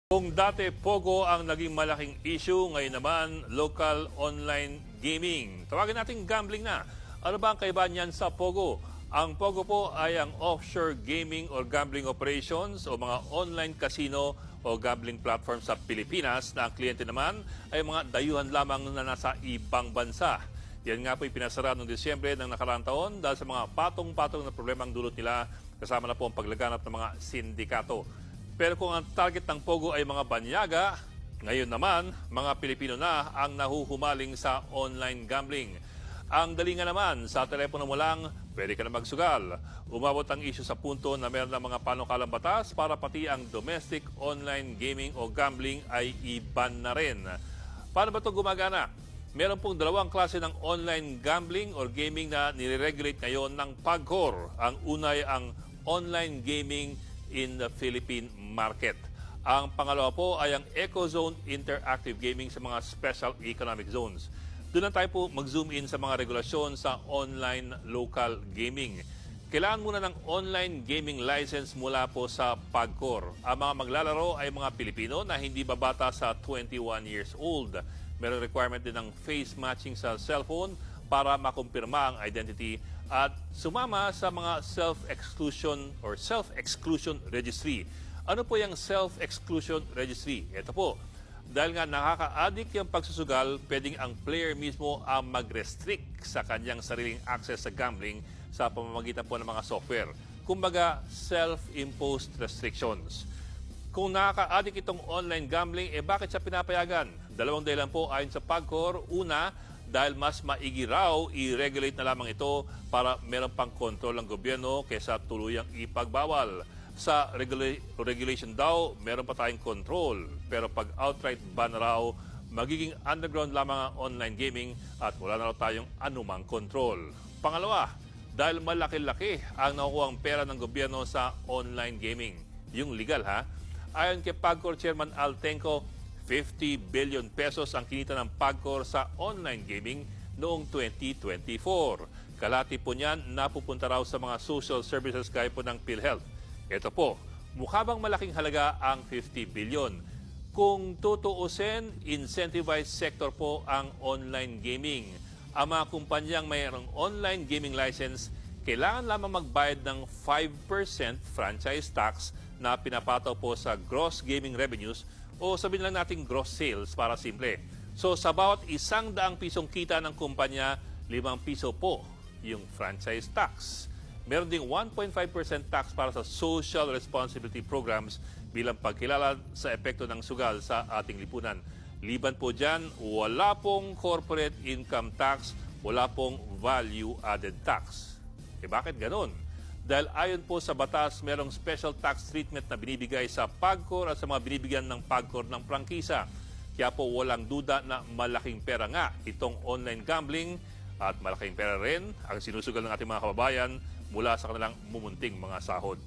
Kung dati Pogo ang naging malaking issue, ngayon naman local online gaming. Tawagin natin gambling na. Ano ba ang kaibahan niyan sa Pogo? Ang Pogo po ay ang offshore gaming or gambling operations o mga online casino o gambling platform sa Pilipinas na ang kliyente naman ay mga dayuhan lamang na nasa ibang bansa. Yan nga po ipinasara noong Disyembre ng nakaraang taon dahil sa mga patong-patong na problemang dulot nila kasama na po ang paglaganap ng mga sindikato. Pero kung ang target ng Pogo ay mga banyaga, ngayon naman, mga Pilipino na ang nahuhumaling sa online gambling. Ang dali nga naman, sa telepono mo lang, pwede ka na magsugal. Umabot ang issue sa punto na meron ng mga panukalang batas para pati ang domestic online gaming o gambling ay iban na rin. Paano ba ito gumagana? Meron pong dalawang klase ng online gambling or gaming na nire-regulate ngayon ng PAGCOR. Ang una ay ang online gaming in the Philippine market. Ang pangalawa po ay ang Ecozone Interactive Gaming sa mga Special Economic Zones. Doon na tayo po mag-zoom in sa mga regulasyon sa online local gaming. Kailangan muna ng online gaming license mula po sa PAGCOR. Ang mga maglalaro ay mga Pilipino na hindi babata sa 21 years old. Merong requirement din ng face matching sa cellphone para makumpirma ang identity at sumama sa mga self-exclusion or self-exclusion registry. Ano po yung self-exclusion registry? Ito po, dahil nga nakaka-addict yung pagsusugal, pwedeng ang player mismo ang mag-restrict sa kanyang sariling access sa gambling sa pamamagitan po ng mga software. Kumbaga, self-imposed restrictions. Kung nakaka-addict itong online gambling, bakit siya pinapayagan? Dalawang dahilan po ayon sa PAGCOR. Una, dahil mas maigi raw i-regulate na lamang ito para meron pang kontrol ng gobyerno kaysa tuluyang ipagbawal. Sa regulation daw, meron pa tayong control. Pero pag outright ban raw, magiging underground lamang ang online gaming at wala na raw tayong anumang control. Pangalawa, dahil malaki-laki ang nakukuha ang pera ng gobyerno sa online gaming. Yung legal ha. Ayon kay PAGCOR Chairman Al Tenco, 50 billion pesos ang kinita ng PAGCOR sa online gaming noong 2024. Kalahati po niyan napupunta raw sa mga social services gaya po ng PhilHealth. Ito po, mukha bang malaking halaga ang 50 billion? Kung tutuusin, incentivized sector po ang online gaming. Ang mga kumpanyang mayroong online gaming license, kailangan lamang magbayad ng 5% franchise tax na pinapataw po sa gross gaming revenues o sabihin lang natin gross sales para simple. So sa bawat 100 pisong kita ng kumpanya, 5 piso po yung franchise tax. Meron ding 1.5% tax para sa social responsibility programs bilang pagkilala sa epekto ng sugal sa ating lipunan. Liban po dyan, wala pong corporate income tax, wala pong value-added tax. Bakit ganon? Dahil ayon po sa batas, merong special tax treatment na binibigay sa PAGCOR at sa mga binibigyan ng PAGCOR ng prangkisa. Kaya po walang duda na malaking pera nga itong online gambling at malaking pera rin ang sinusugal ng ating mga kababayan mula sa kanilang mumunting mga sahod.